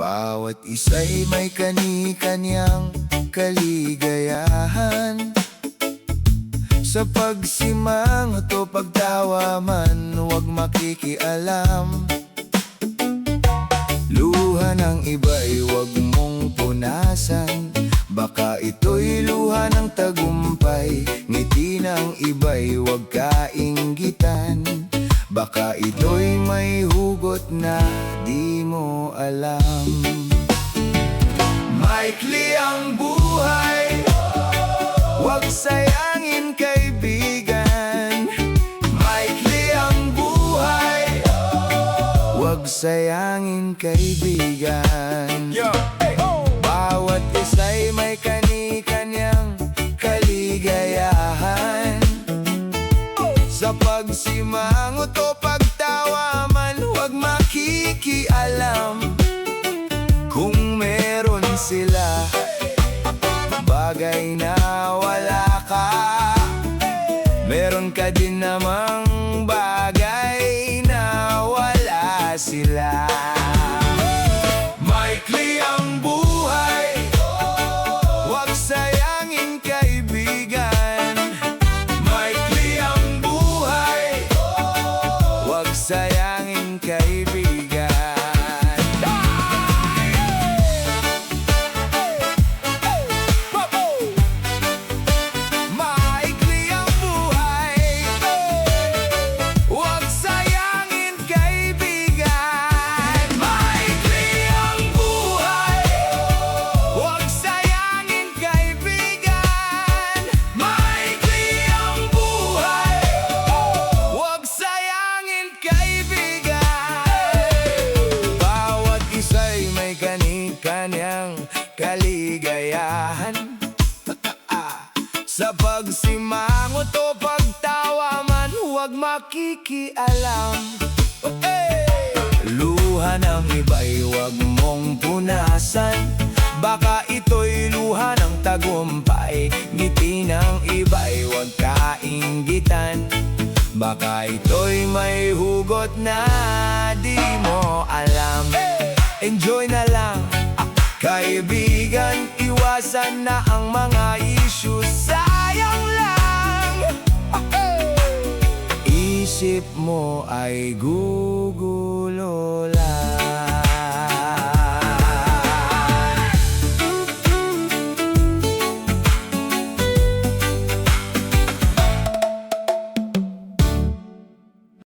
Bawat isa'y may kani-kanyang kaligayahan. Sa pagsimangot o pagtawa man, huwag makikialam. Luha ng iba'y huwag mong punasan, baka ito'y luha ng tagumpay. Ngiti ng iba'y huwag kainggitan, baka ito'y may hugot na di mo alam. Maikli ang buhay, huwag sayangin kaibigan. Maikli ang buhay, huwag sayangin kaibigan. Bawat isa'y may kani-kanyang kaligayahan. Sa pagsimangot o pagtawa man, huwag makikialam. Kung meron sila bagay na wala ka, meron ka din namang bagay na wala sila. Maikli ang buhay, huwag sayangin kaibigan. Maikli ang buhay, huwag sayangin kaibigan. Maikli ang buhay, huwag sayangin kaibigan. Maikli ang buhay, huwag sayangin kaibigan. Maikli ang buhay, huwag sayangin kaibigan. Bawat isa'y may kani-kanyang kaligayahan. Sa pagsimangot o pagtawa man, huwag makikialam. Luha ng iba'y huwag mong punasan, baka ito'y luha ng tagumpay. Ngiti ng iba'y huwag kainggitan, baka ito'y may hugot na di mo alam. Enjoy na lang, kaibigan, iwasan na ang mga issues. Sayang lang, isip mo ay gugulo lang.